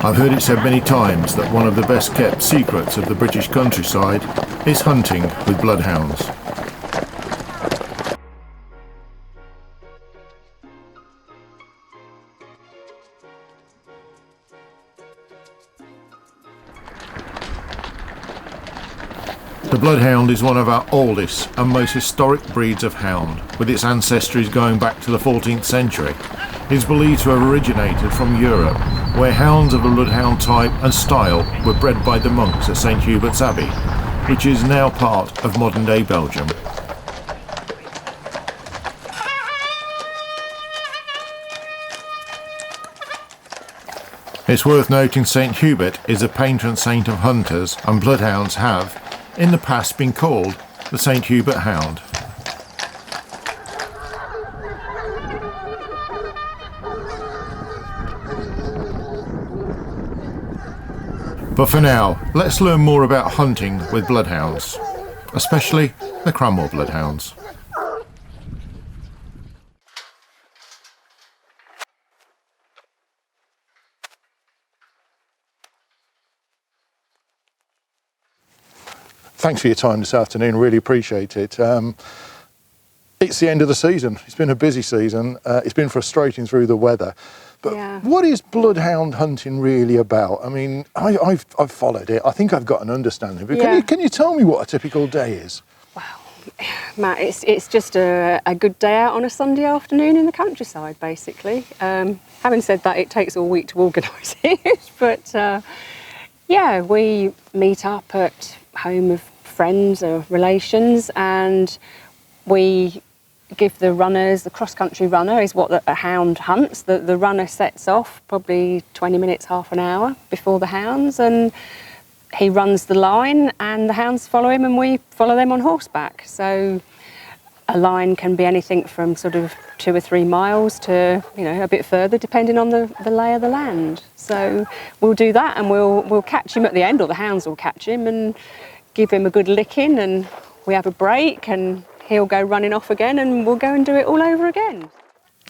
I've heard it said many times that one of the best kept secrets of the British countryside is hunting with bloodhounds. The bloodhound is one of our oldest and most historic breeds of hound, with its ancestries going back to the 14th century. It is believed to have originated from Europe, where hounds of the bloodhound type and style were bred by the monks at St Hubert's Abbey, which is now part of modern-day Belgium. It's worth noting St Hubert is a patron saint of hunters, and bloodhounds have, in the past, been called the St Hubert Hound. But for now, let's learn more about hunting with bloodhounds, especially the Cranmore bloodhounds. Thanks for your time this afternoon, really appreciate it. It's the end of the season. It's been a busy season. It's been frustrating through the weather. But what is bloodhound hunting really about? I mean, I've followed it. I think I've got an understanding. But can you tell me what a typical day is? Well, Matt, it's just a good day out on a Sunday afternoon in the countryside, basically. Having said that, it takes all week to organise it. But yeah, we meet up at home of friends or relations, and we give the runners, the cross-country runner is what a hound hunts. The runner sets off probably 20 minutes, half an hour before the hounds, and he runs the line and the hounds follow him and we follow them on horseback. So a line can be anything from sort of 2 or 3 miles to, you know, a bit further depending on the lay of the land. So we'll do that and we'll catch him at the end, or the hounds will catch him and give him a good licking, and we have a break and he'll go running off again and we'll go and do it all over again.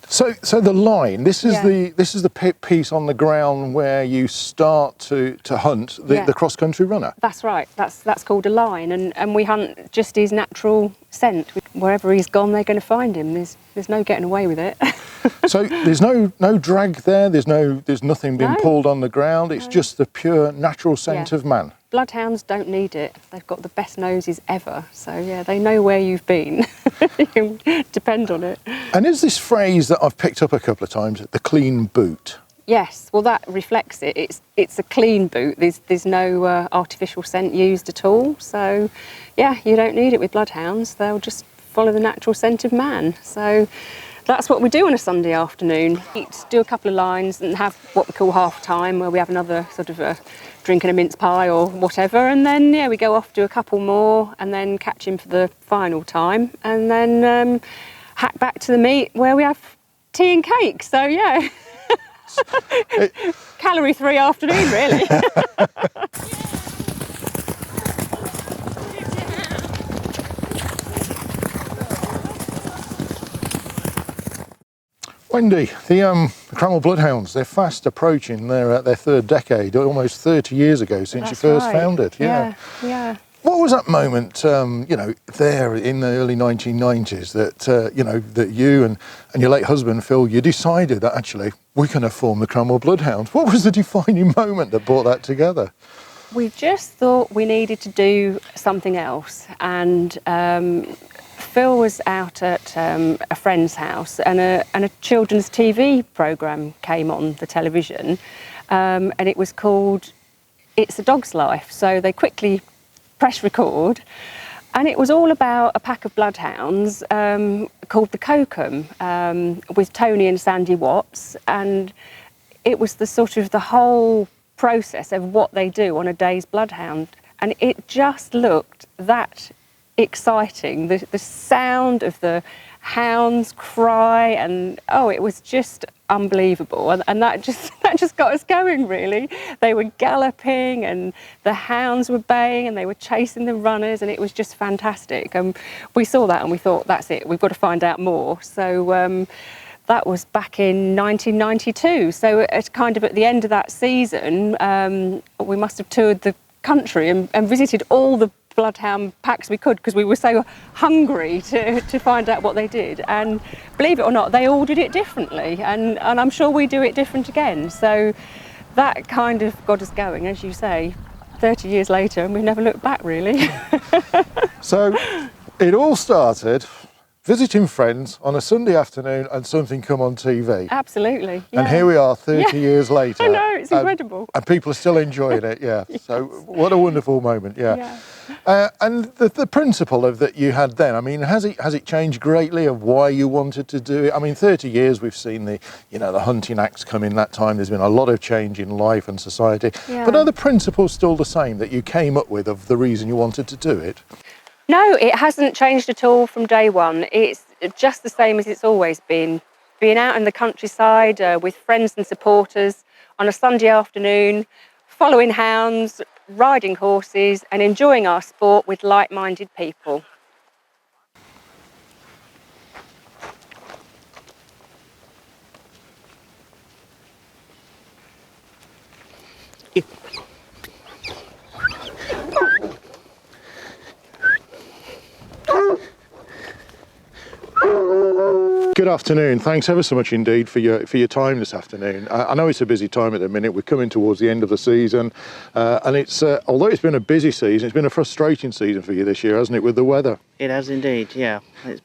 So the line, this is the piece on the ground where you start to hunt the cross-country runner? That's right, that's called a line, and we hunt just his natural scent. Wherever he's gone, they're going to find him. There's no getting away with it. So there's no drag there, there's nothing being pulled on the ground, it's just the pure natural scent of man? Bloodhounds don't need it. They've got the best noses ever. So yeah, they know where you've been. You can depend on it. And is this phrase that I've picked up a couple of times, the clean boot? Yes, well that reflects it. It's a clean boot. There's no artificial scent used at all. So yeah, you don't need it with bloodhounds. They'll just follow the natural scent of man. So that's what we do on a Sunday afternoon. Do a couple of lines and have what we call half time, where we have another sort of a drink and a mince pie or whatever, and then we go off, do a couple more, and then catch him for the final time, and then hack back to the meet where we have tea and cake. So yeah, calorie-free afternoon really. Wendy, the Cranmore bloodhounds, they're fast approaching their third decade, almost 30 years ago since you first founded. Yeah. What was that moment, there in the early 1990s that, that you and your late husband, Phil, you decided that actually we're going to form the Cranmore bloodhounds? What was the defining moment that brought that together? We just thought we needed to do something else, and Phil was out at a friend's house, and a children's TV programme came on the television, and it was called It's a Dog's Life. So they quickly press record, and it was all about a pack of bloodhounds called the Kokum, with Tony and Sandy Watts, and it was the whole process of what they do on a day's bloodhound, and it just looked that exciting. The sound of the hounds cry, and it was just unbelievable, and that just got us going really. They were galloping and the hounds were baying and they were chasing the runners, and it was just fantastic. We saw that and we thought, that's it, we've got to find out more. So That was back in 1992. So at kind of at the end of that season, we must have toured the country and visited all the bloodhound packs we could, because we were so hungry to find out what they did. And believe it or not, they all did it differently, and I'm sure we do it different again. So that kind of got us going, as you say, 30 years later, and we've never looked back, really. So it all started visiting friends on a Sunday afternoon and something come on TV. Absolutely. Yeah. And here we are 30 years later. I know, it's incredible. And people are still enjoying it, yeah. Yes. So what a wonderful moment, yeah. And the principle of that you had then, I mean, has it changed greatly of why you wanted to do it? I mean, 30 years we've seen the hunting acts come in that time. There's been a lot of change in life and society. Yeah. But are the principles still the same that you came up with of the reason you wanted to do it? No, it hasn't changed at all from day one. It's just the same as it's always been. Being out in the countryside with friends and supporters on a Sunday afternoon, following hounds, riding horses and enjoying our sport with like-minded people. Good afternoon. Thanks ever so much indeed for your time this afternoon. I know it's a busy time at the minute. We're coming towards the end of the season, and it's although it's been a busy season, it's been a frustrating season for you this year, hasn't it, with the weather? It has indeed, yeah. It's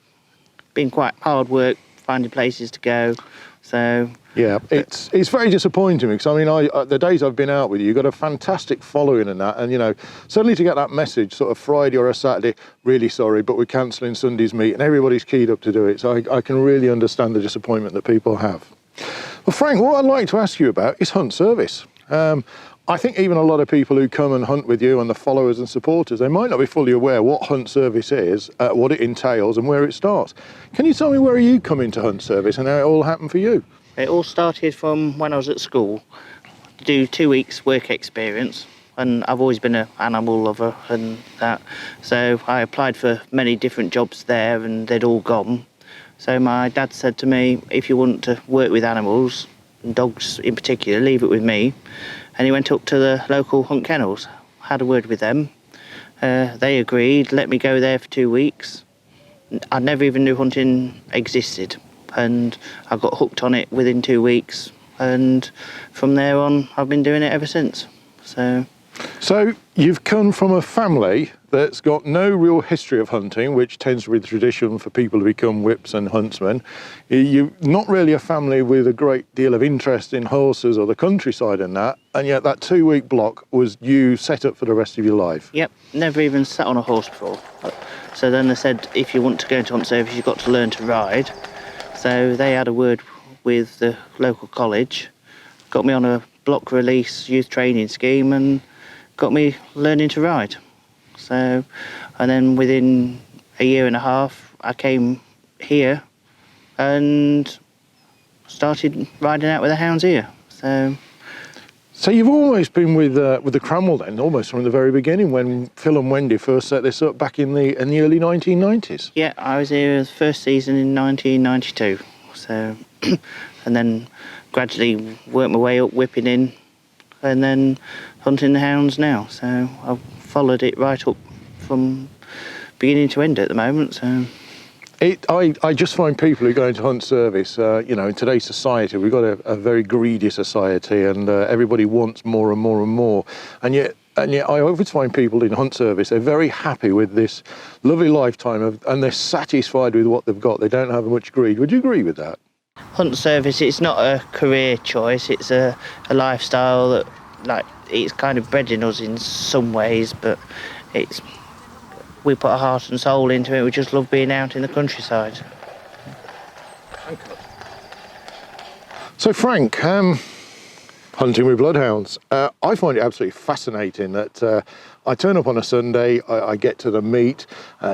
been quite hard work finding places to go. So yeah, it's very disappointing because I mean, the days I've been out with you, you've got a fantastic following and that, and suddenly to get that message sort of Friday or a Saturday, really sorry, but we're cancelling Sunday's meet, and everybody's keyed up to do it. So I can really understand the disappointment that people have. Well, Frank, what I'd like to ask you about is hunt service. I think even a lot of people who come and hunt with you and the followers and supporters, they might not be fully aware what hunt service is, what it entails and where it starts. Can you tell me where you come into hunt service and how it all happened for you? it all started from when I was at school, to do 2 weeks work experience, and I've always been an animal lover and that. So I applied for many different jobs there and they'd all gone. So my dad said to me, if you want to work with animals, dogs in particular, leave it with me. And he went up to the local hunt kennels, had a word with them. They agreed, let me go there for 2 weeks. I never even knew hunting existed, and I got hooked on it within 2 weeks, and from there on I've been doing it ever since. So you've come from a family that's got no real history of hunting, which tends to be the tradition for people to become whips and huntsmen. You're not really a family with a great deal of interest in horses or the countryside and that, and yet that 2 week block was you set up for the rest of your life. Yep, never even sat on a horse before. So then they said, if you want to go into hunt service, you've got to learn to ride. So they had a word with the local college, got me on a block release youth training scheme and got me learning to ride. So, and then within a year and a half, I came here and started riding out with the hounds here. So you've always been with the Cranwell then, almost from the very beginning, when Phil and Wendy first set this up back in the early 1990s. Yeah, I was here the first season in 1992. So, and then gradually worked my way up, whipping in, and then hunting the hounds now. So I've followed it right up from beginning to end at the moment. So I just find people who go into hunt service, in today's society, we've got a very greedy society, and everybody wants more and more and more. And yet I always find people in hunt service, they're very happy with this lovely lifetime and they're satisfied with what they've got. They don't have much greed. Would you agree with that? Hunt service, it's not a career choice, it's a lifestyle that, like, it's kind of bred in us in some ways, but we put our heart and soul into it. We just love being out in the countryside. So Frank, hunting with bloodhounds, I find it absolutely fascinating that I turn up on a Sunday, I get to the meet,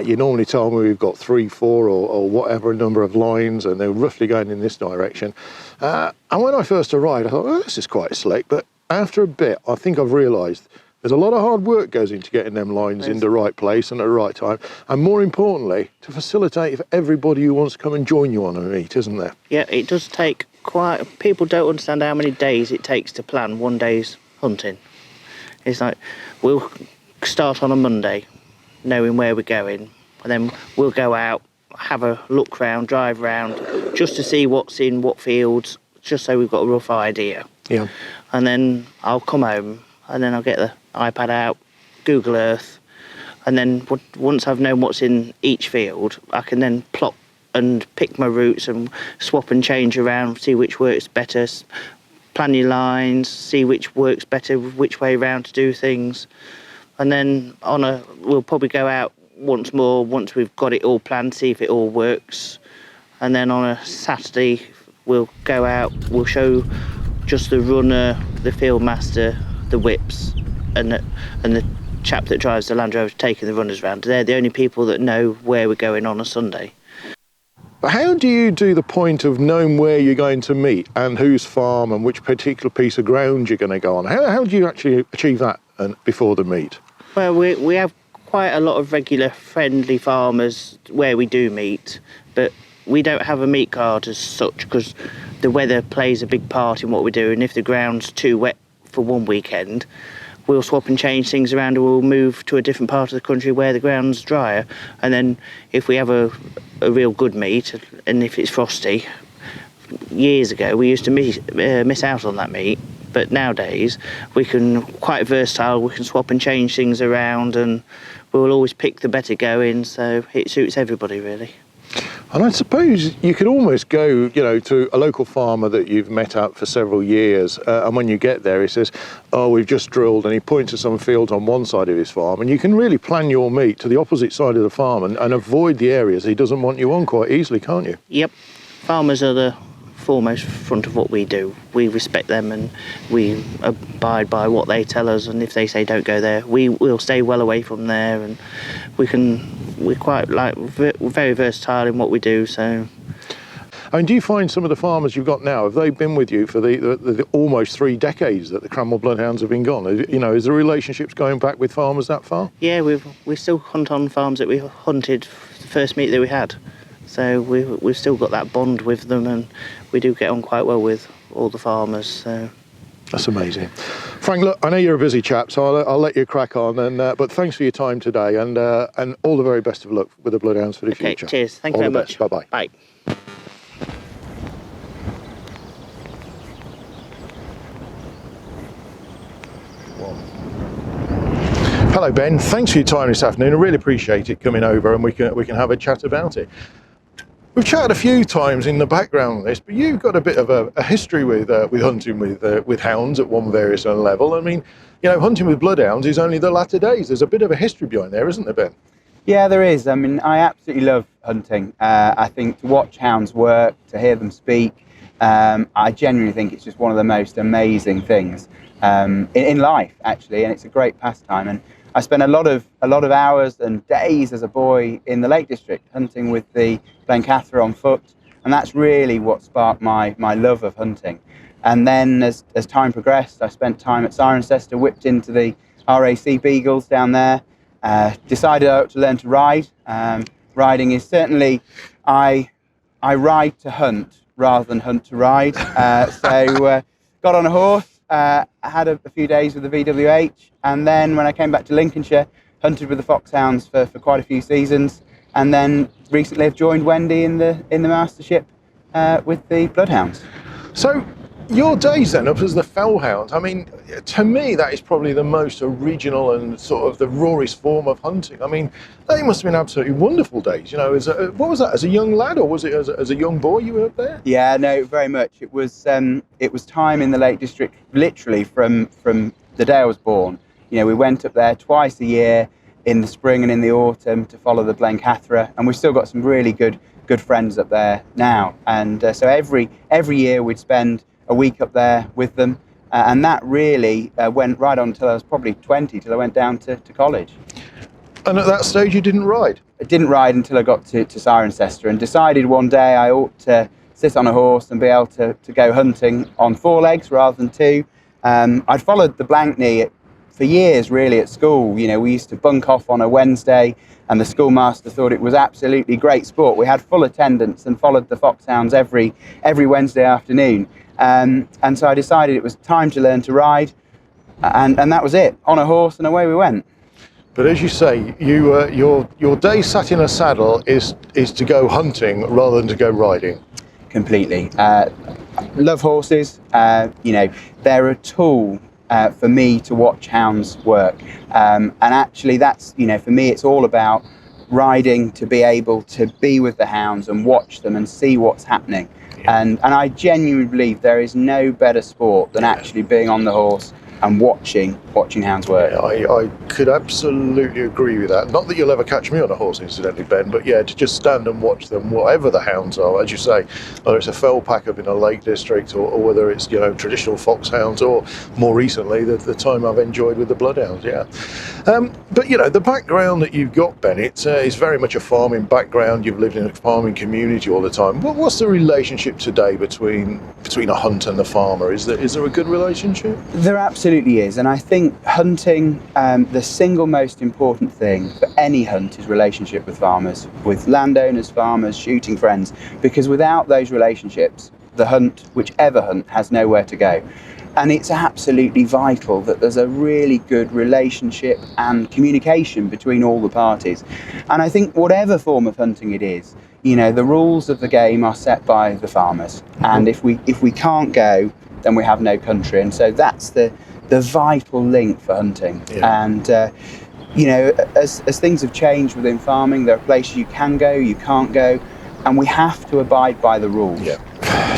you normally tell me we've got 3, 4 or whatever number of lines and they're roughly going in this direction. And when I first arrived I thought, oh, this is quite slick, but after a bit I think I've realised There's a lot of hard work goes into getting them lines in the right place and at the right time, and more importantly, to facilitate for everybody who wants to come and join you on a meet, isn't there? Yeah, it does take people don't understand how many days it takes to plan one day's hunting. It's like, we'll start on a Monday, knowing where we're going, and then we'll go out, have a look round, drive round, just to see what's in what fields, just so we've got a rough idea. Yeah. And then I'll come home, and then I'll get the iPad out, Google Earth, and then once I've known what's in each field, I can then plot and pick my routes and swap and change around, see which works better, plan your lines, see which works better, which way round to do things. And then we'll probably go out once more, once we've got it all planned, see if it all works. And then on a Saturday, we'll go out, we'll show just the runner, the field master, the whips, and the chap that drives the Land Rover taking the runners around. They're the only people that know where we're going on a Sunday. But how do you do the point of knowing where you're going to meet and whose farm and which particular piece of ground you're going to go on? How do you actually achieve that before the meet? Well, we have quite a lot of regular friendly farmers where we do meet, but we don't have a meet card as such because the weather plays a big part in what we do, and if the ground's too wet for one weekend, we'll swap and change things around, and we'll move to a different part of the country where the ground's drier. And then if we have a real good meet, and if it's frosty, years ago we used to miss out on that meet, but nowadays we can, quite versatile, we can swap and change things around, and we'll always pick the better going, so it suits everybody really. And I suppose you could almost go, to a local farmer that you've met up for several years, and when you get there, he says, "Oh, we've just drilled," and he points to some fields on one side of his farm, and you can really plan your meet to the opposite side of the farm and avoid the areas he doesn't want you on quite easily, can't you? Yep, farmers are the foremost front of what we do. We respect them and we abide by what they tell us, and if they say don't go there, we'll stay well away from there, and we're quite very versatile in what we do. So I mean, do you find some of the farmers you've got now, have they been with you for the almost 3 decades that the Cranwell Bloodhounds have been gone? Is the relationships going back with farmers that far? Yeah, we still hunt on farms that we hunted the first meet that we had. So we've still got that bond with them, and we do get on quite well with all the farmers. So that's amazing. Frank, look, I know you're a busy chap, so I'll let you crack on. But thanks for your time today, and all the very best of luck with the Bloodhounds for the future. Cheers. Thank you very much. Bye-bye. Bye. Hello, Ben. Thanks for your time this afternoon. I really appreciate it coming over, and we can have a chat about it. We've chatted a few times in the background on this, but you've got a bit of a history with hunting with hounds at one various level. I mean, hunting with bloodhounds is only the latter days. There's a bit of a history behind there, isn't there, Ben? Yeah, there is. I mean, I absolutely love hunting. I think to watch hounds work, to hear them speak, I genuinely think it's just one of the most amazing things in life, actually, and it's a great pastime. And I spent a lot of hours and days as a boy in the Lake District hunting with the Blencathra on foot, and that's really what sparked my love of hunting. And then as time progressed, I spent time at Cirencester, whipped into the RAC Beagles down there, decided I ought to learn to ride. Riding is certainly, I ride to hunt rather than hunt to ride. So got on a horse, had a few days with the VWH, and then when I came back to Lincolnshire, hunted with the Foxhounds for quite a few seasons, and then recently I've joined Wendy in the mastership with the Bloodhounds. So your days then up as the Fellhound, I mean, to me that is probably the most original and sort of the rawest form of hunting. I mean, they must have been absolutely wonderful days. What was that, as a young lad, or was it as a young boy you were up there? Yeah, no, very much. It was time in the Lake District, literally from the day I was born. We went up there twice a year in the spring and in the autumn to follow the Blencathra, and we've still got some really good friends up there now. And so every year we'd spend a week up there with them, and that really went right on until I was probably 20, till I went down to college. And at that stage you didn't ride? I didn't ride until I got to Cirencester, and decided one day I ought to sit on a horse and be able to go hunting on 4 legs rather than 2. I'd followed the Blankney at for years really at school. You know, we used to bunk off on a Wednesday and the schoolmaster thought it was absolutely great sport. We had full attendance and followed the foxhounds every Wednesday afternoon. And so I decided it was time to learn to ride, and that was it, on a horse and away we went. But as you say, your day sat in a saddle is to go hunting rather than to go riding. Completely. Love horses. You know, they're a tool for me to watch hounds work. And actually that's, you know, for me it's all about riding to be able to be with the hounds and watch them and see what's happening. Yeah. And I genuinely believe there is no better sport than actually being on the horse and watching hounds work. Yeah, I could absolutely agree with that. Not that you'll ever catch me on a horse, incidentally, Ben, but yeah, to just stand and watch them, whatever the hounds are, as you say, whether it's a fell pack up in a Lake District or whether it's, you know, traditional foxhounds or more recently the time I've enjoyed with the bloodhounds, yeah. But you know, the background that you've got, Ben, it's very much a farming background. You've lived in a farming community all the time. What's the relationship today between a hunt and the farmer? Is there a good relationship? There absolutely is, and I think hunting, the single most important thing for any hunt is relationship with farmers, with landowners, farmers, shooting friends, because without those relationships, the hunt, whichever hunt, has nowhere to go. And it's absolutely vital that there's a really good relationship and communication between all the parties. And I think whatever form of hunting it is, you know, the rules of the game are set by the farmers. And if we can't go, then we have no country. And so that's the vital link for hunting. Yeah. And you know, as things have changed within farming, there are places you can go, you can't go, and we have to abide by the rules. Yeah.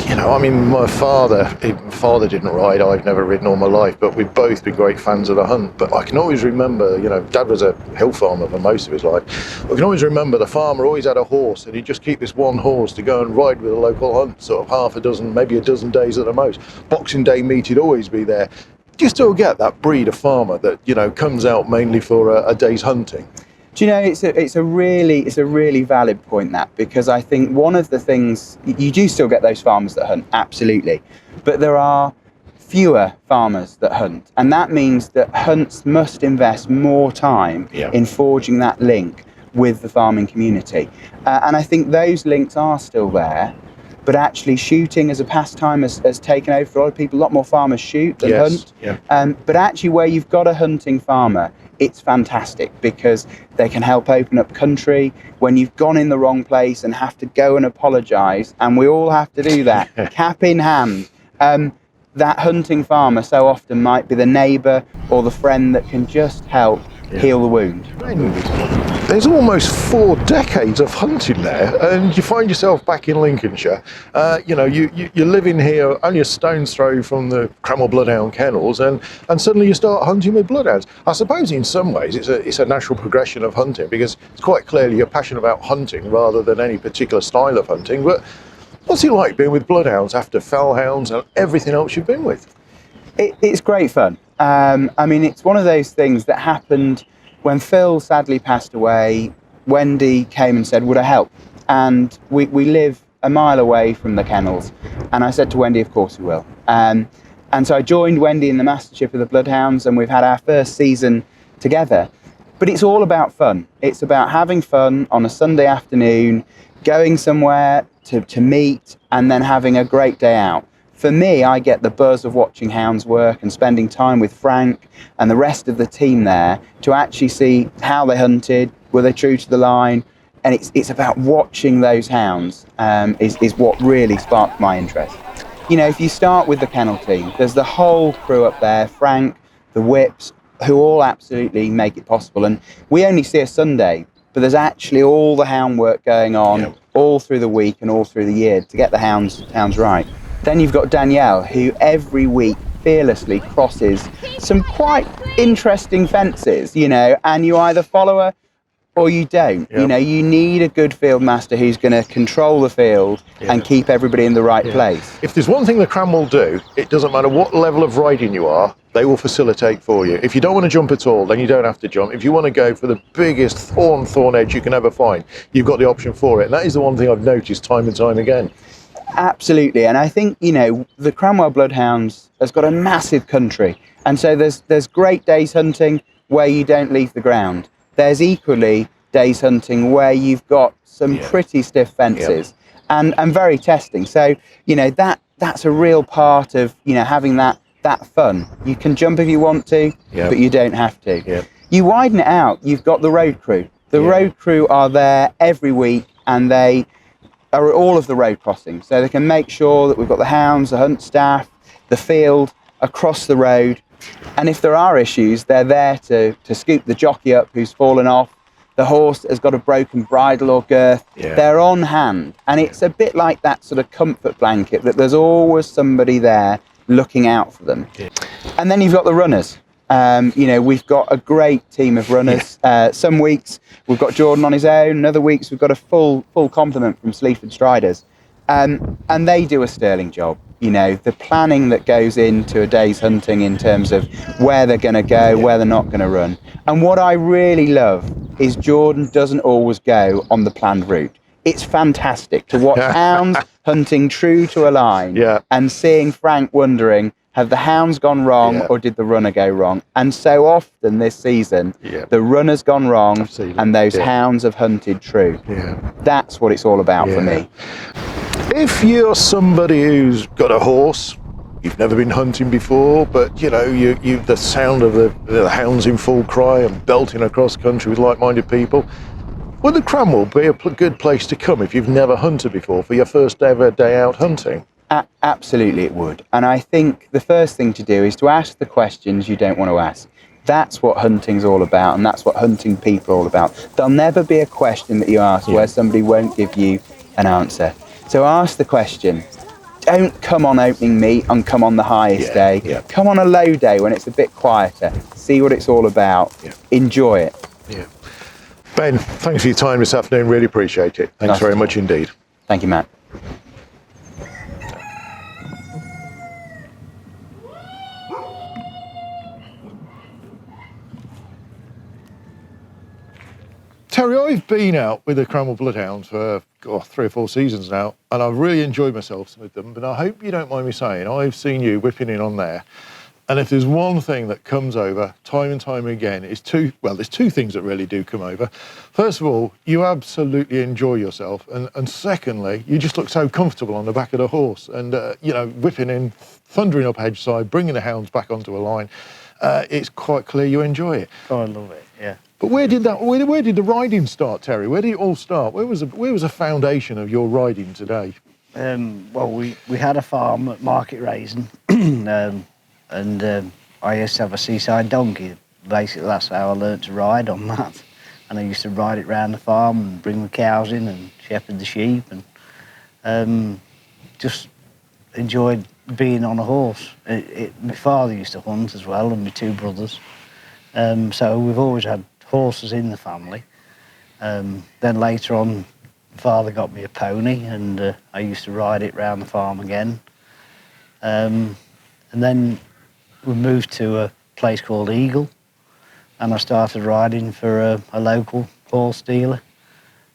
You know, I mean, my father didn't ride. I've never ridden all my life, but we've both been great fans of the hunt. But I can always remember, you know, Dad was a hill farmer for most of his life. I can always remember the farmer always had a horse, and he'd just keep this one horse to go and ride with a local hunt, sort of half a dozen, maybe a dozen days at the most. Boxing Day meet, he'd always be there. Do you still get that breed of farmer that, you know, comes out mainly for a day's hunting? Do you know, it's a really valid point, that, because I think one of the things, you do still get those farmers that hunt, absolutely, but there are fewer farmers that hunt, and that means that hunts must invest more time in forging that link with the farming community. And I think those links are still there, but actually shooting as a pastime has taken over for a lot of people. A lot more farmers shoot than hunt. Yeah. But actually where you've got a hunting farmer, it's fantastic because they can help open up country when you've gone in the wrong place and have to go and apologise, and we all have to do that, cap in hand. That hunting farmer so often might be the neighbour or the friend that can just help heal the wound. There's almost 4 decades of hunting there, and you find yourself back in Lincolnshire. You know, you're living here only a stone's throw from the Cramwell Bloodhound Kennels, and suddenly you start hunting with bloodhounds. I suppose in some ways it's a natural progression of hunting, because it's quite clearly you're passionate about hunting rather than any particular style of hunting. But what's it like being with bloodhounds after fellhounds and everything else you've been with? It's great fun. I mean, it's one of those things that happened when Phil sadly passed away. Wendy came and said, would I help? And we live a mile away from the kennels. And I said to Wendy, of course we will. And so I joined Wendy in the mastership of the Bloodhounds, and we've had our first season together. But it's all about fun. It's about having fun on a Sunday afternoon, going somewhere to meet, and then having a great day out. For me, I get the buzz of watching hounds work and spending time with Frank and the rest of the team there to actually see how they hunted, were they true to the line, and it's about watching those hounds is what really sparked my interest. You know, if you start with the kennel team, there's the whole crew up there, Frank, the whips, who all absolutely make it possible. And we only see a Sunday, but there's actually all the hound work going on all through the week and all through the year to get the hounds right. Then you've got Danielle, who every week fearlessly crosses some quite interesting fences, you know, and you either follow her or you don't. You know, you need a good field master who's going to control the field and keep everybody in the right place. If there's one thing the Cramwell do, it doesn't matter what level of riding you are, they will facilitate for you. If you don't want to jump at all, then you don't have to jump. If you want to go for the biggest thorn edge you can ever find, you've got the option for it. And that is the one thing I've noticed time and time again. Absolutely, and I think, you know, the Cranwell Bloodhounds has got a massive country, and so there's great days hunting where you don't leave the ground. There's equally days hunting where you've got some pretty stiff fences and very testing. So, you know, that's a real part of, you know, having that fun. You can jump if you want to, but you don't have to. You widen it out, you've got the road crew. The road crew are there every week, and they are at all of the road crossings, so they can make sure that we've got the hounds, the hunt staff, the field across the road, and if there are issues, they're there to scoop the jockey up who's fallen off, the horse has got a broken bridle or girth. They're on hand, and it's a bit like that sort of comfort blanket that there's always somebody there looking out for them. And then you've got the runners. You know, we've got a great team of runners. Some weeks we've got Jordan on his own, other weeks we've got a full complement from Sleaford Striders. And they do a sterling job. You know, the planning that goes into a day's hunting in terms of where they're going to go, where they're not going to run. And what I really love is Jordan doesn't always go on the planned route. It's fantastic to watch hounds hunting true to a line and seeing Frank wondering, have the hounds gone wrong or did the runner go wrong? And so often this season, the runner's gone wrong and those hounds have hunted true. That's what it's all about for me. If you're somebody who's got a horse, you've never been hunting before, but you know, you the sound of the hounds in full cry and belting across country with like-minded people, would the Cranwell be a good place to come if you've never hunted before for your first ever day out hunting? Absolutely it would. And I think the first thing to do is to ask the questions you don't want to ask. That's what hunting's all about, and that's what hunting people are all about. There'll never be a question that you ask where somebody won't give you an answer. So ask the question. Don't come on opening meet and come on the highest day. Come on a low day when it's a bit quieter. See what it's all about. Enjoy it. Ben, thanks for your time this afternoon. Really appreciate it. Thanks very much indeed. Thank you, Matt. Terry, I've been out with the Cranwell Bloodhounds for 3 or 4 seasons now, and I've really enjoyed myself with them, but I hope you don't mind me saying, I've seen you whipping in on there, and if there's one thing that comes over time and time again, there's 2 things that really do come over. First of all, you absolutely enjoy yourself, and secondly, you just look so comfortable on the back of the horse, and you know, whipping in, thundering up hedgeside, bringing the hounds back onto a line. It's quite clear you enjoy it. Oh, I love it, yeah. But where did the riding start, Terry? Where did it all start? Where was the foundation of your riding today? Well, we had a farm at Market Raisin, and I used to have a seaside donkey. Basically, that's how I learnt to ride on that. And I used to ride it round the farm and bring the cows in and shepherd the sheep, and just enjoyed being on a horse. My father used to hunt as well, and my 2 brothers. So we've always had horses in the family. Then later on, father got me a pony, and I used to ride it round the farm again. And then we moved to a place called Eagle, and I started riding for a local horse dealer.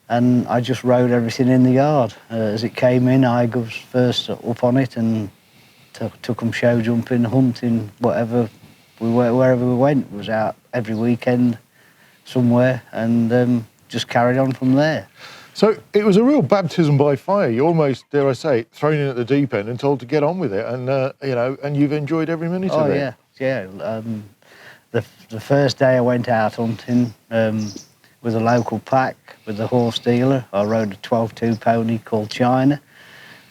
And I just rode everything in the yard. As it came in, I was first up on it and took them show jumping, hunting, wherever we went. Was out every weekend somewhere, and just carried on from there. So it was a real baptism by fire. You almost, dare I say, thrown in at the deep end and told to get on with it, and you know, and you've enjoyed every minute of it. The first day I went out hunting with a local pack with the horse dealer, I rode a 12-2 pony called China,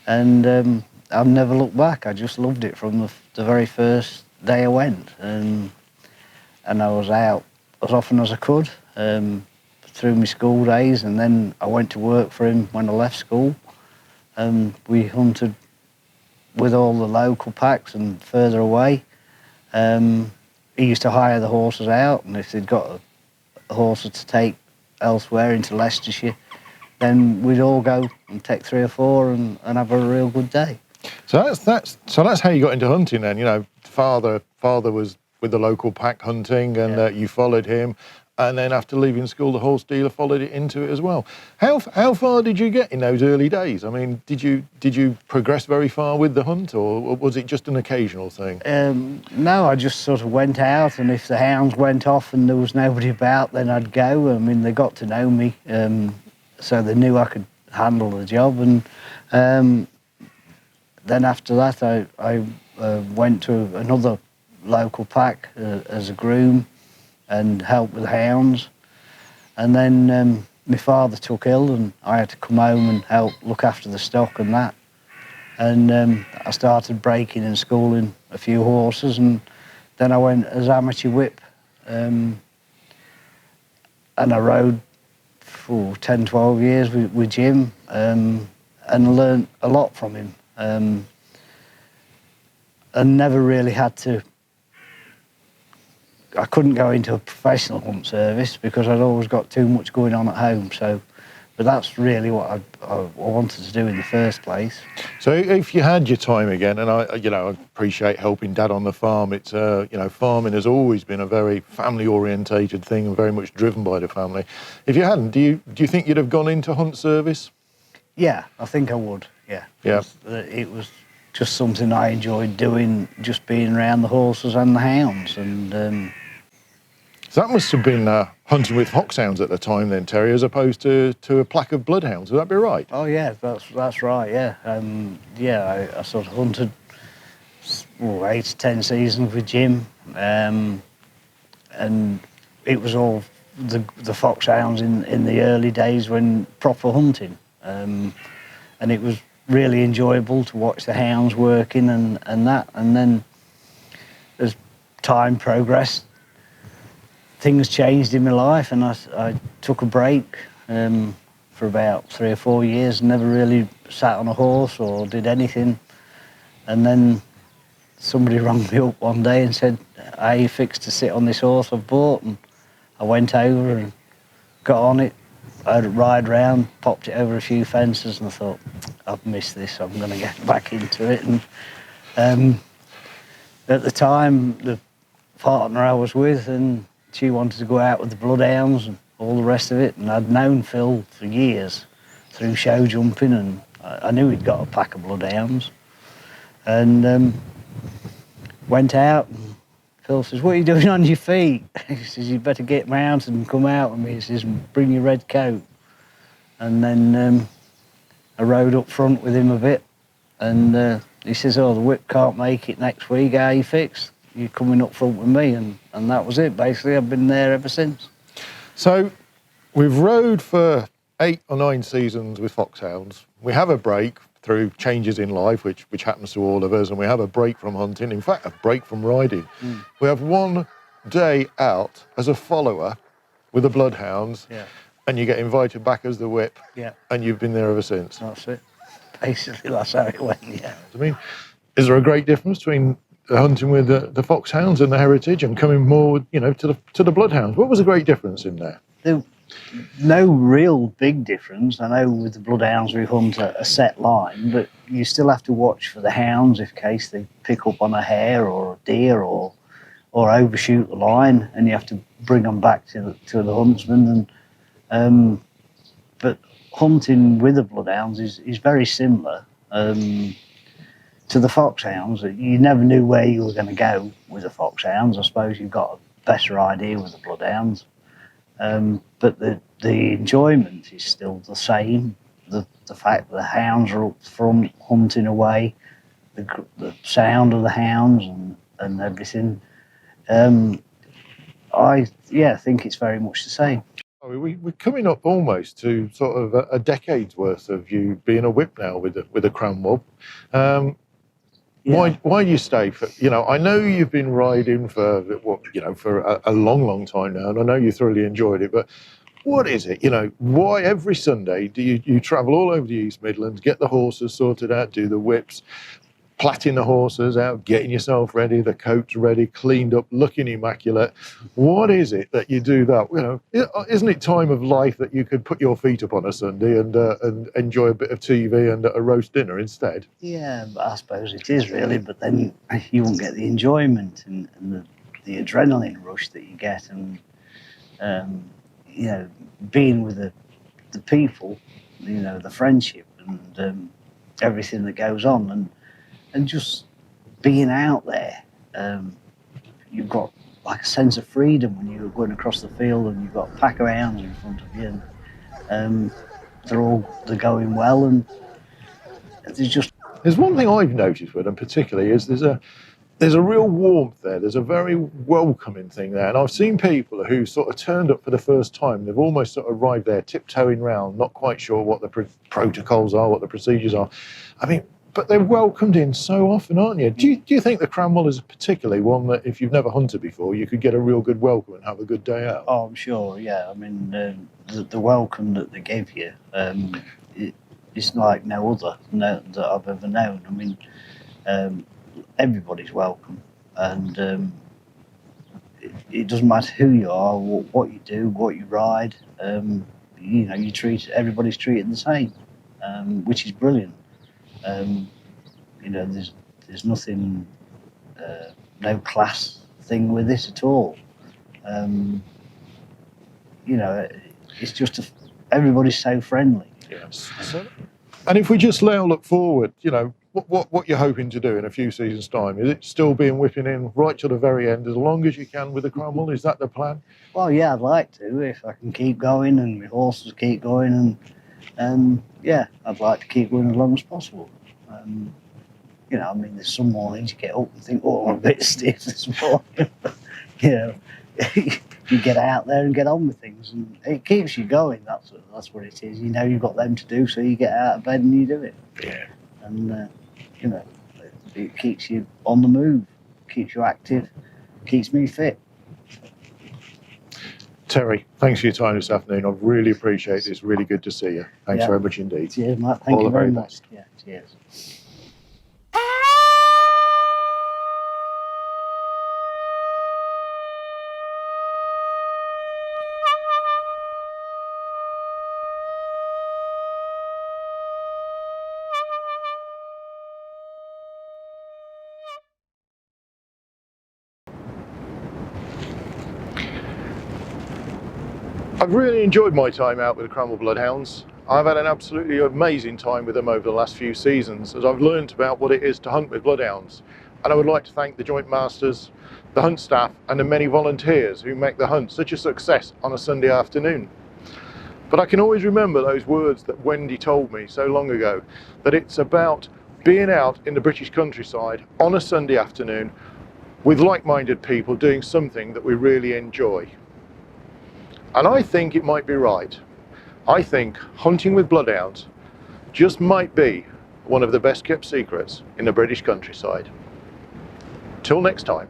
and I've never looked back. I just loved it from the very first day I went, and I was out as often as I could through my school days, and then I went to work for him when I left school, and we hunted with all the local packs and further away. He used to hire the horses out, and if they'd got a horse to take elsewhere into Leicestershire, then we'd all go and take 3 or 4 and have a real good day. So that's how you got into hunting then. You know, father was with the local pack hunting, and you followed him. and then after leaving school, the horse dealer followed it into it as well. How far did you get in those early days? I mean, did you progress very far with the hunt, or was it just an occasional thing? No, I just sort of went out, and if the hounds went off and there was nobody about, then I'd go. I mean, they got to know me, so they knew I could handle the job. And then after that, I went to another local pack as a groom and helped with the hounds. And then my father took ill, and I had to come home and help look after the stock and that. And I started breaking and schooling a few horses, and then I went as amateur whip. And I rode for 10, 12 years with Jim, and learned a lot from him. And never really had to. I couldn't go into a professional hunt service because I'd always got too much going on at home. So, but that's really what I wanted to do in the first place. So if you had your time again, and I appreciate helping Dad on the farm. It's farming has always been a very family-orientated thing and very much driven by the family. If you hadn't, do you think you'd have gone into hunt service? Yeah, I think I would. Yeah. Yeah. It was just something I enjoyed doing, just being around the horses and the hounds, and. So that must have been hunting with foxhounds at the time then, Terry, as opposed to a pack of bloodhounds. Would that be right? Oh yeah, that's right. Yeah, I sort of hunted 8 to 10 seasons with Jim, and it was all the foxhounds in the early days when proper hunting, and it was really enjoyable to watch the hounds working and that. And then as time progressed, things changed in my life, and I took a break for about 3 or 4 years, never really sat on a horse or did anything. And then somebody rang me up one day and said, "Are you fixed to sit on this horse I've bought?" And I went over and got on it. I'd ride round, popped it over a few fences, and I thought, I've missed this, I'm going to get back into it. And at the time, the partner I was with, and she wanted to go out with the bloodhounds and all the rest of it, and I'd known Phil for years through show jumping, and I knew he'd got a pack of bloodhounds. And went out, and Phil says, "What are you doing on your feet?" He says, "You better get mounted and come out with me." He says, "Bring your red coat." And then I rode up front with him a bit, and he says, "Oh, the whip can't make it next week, how are you fixed? You're coming up front with me," and that was it. Basically, I've been there ever since. So we've rode for 8 or 9 seasons with foxhounds. We have a break through changes in life, which happens to all of us, and we have a break from hunting, in fact, a break from riding. We have one day out as a follower with the bloodhounds, and you get invited back as the whip, and you've been there ever since. That's it. Basically, that's how it went, yeah. I mean, is there a great difference between hunting with the foxhounds and the heritage and coming more, to the bloodhounds? What was the great difference in there? No real big difference. I know with the bloodhounds we hunt a set line, but you still have to watch for the hounds in case they pick up on a hare or a deer or overshoot the line, and you have to bring them back to the huntsman. And hunting with the bloodhounds is very similar to the foxhounds. You never knew where you were going to go with the foxhounds. I suppose you've got a better idea with the bloodhounds. But the enjoyment is still the same. The fact that the hounds are up front hunting away, the sound of the hounds and everything. I think it's very much the same. We're coming up almost to sort of a decade's worth of you being a whip now with a Cranwell. Why do you stay for? I know you've been riding for for a long time now, and I know you thoroughly enjoyed it. But what is it? Why every Sunday do you travel all over the East Midlands, get the horses sorted out, do the whips, platting the horses out, getting yourself ready, the coats ready, cleaned up, looking immaculate? What is it that you do that? Isn't it time of life that you could put your feet up on a Sunday and enjoy a bit of TV and a roast dinner instead? Yeah, I suppose it is really, but then you won't get the enjoyment and the adrenaline rush that you get. And you know, being with the people, you know, the friendship and everything that goes on, and just being out there. You've got like a sense of freedom when you're going across the field and you've got a pack of hounds in front of you, and they're going well, and There's one thing I've noticed with them particularly is there's a real warmth there. There's a very welcoming thing there. And I've seen people who sort of turned up for the first time. They've almost sort of arrived there tiptoeing round, not quite sure what the protocols are, what the procedures are. I mean, but they're welcomed in so often, aren't you? Do you think the Cranwell is particularly one that if you've never hunted before, you could get a real good welcome and have a good day out? Oh, I'm sure, yeah. I mean, the welcome that they give you, it's like no other that I've ever known. I mean, everybody's welcome, and it doesn't matter who you are, what you do, what you ride. You know, everybody's treated the same, which is brilliant. You know, there's nothing, no class thing with this at all. You know, it's just everybody's so friendly. Yes. And if we just now look forward, you know, what you're hoping to do in a few seasons' time? Is it still being whipping in right to the very end, as long as you can with the Cranwell? Is that the plan? Well, yeah, I'd like to, if I can keep going and my horses keep going, and yeah, I'd like to keep going as long as possible. You know, I mean, there's some mornings you get up and think, oh, I'm a bit stiff this morning. You know, you get out there and get on with things, and it keeps you going. That's what it is. You know, you've got them to do, so you get out of bed and you do it. Yeah. And you know, it keeps you on the move, keeps you active, keeps me fit. Terry, thanks for your time this afternoon. I really appreciate it. It's really good to see you. Thanks very much indeed. Cheers, Matt. Thank you very much. Yeah, cheers. I've really enjoyed my time out with the Cranwell Bloodhounds. I've had an absolutely amazing time with them over the last few seasons as I've learned about what it is to hunt with bloodhounds. And I would like to thank the Joint Masters, the hunt staff and the many volunteers who make the hunt such a success on a Sunday afternoon. But I can always remember those words that Wendy told me so long ago, that it's about being out in the British countryside on a Sunday afternoon with like-minded people doing something that we really enjoy. And I think it might be right. I think hunting with bloodhounds just might be one of the best kept secrets in the British countryside. Till next time.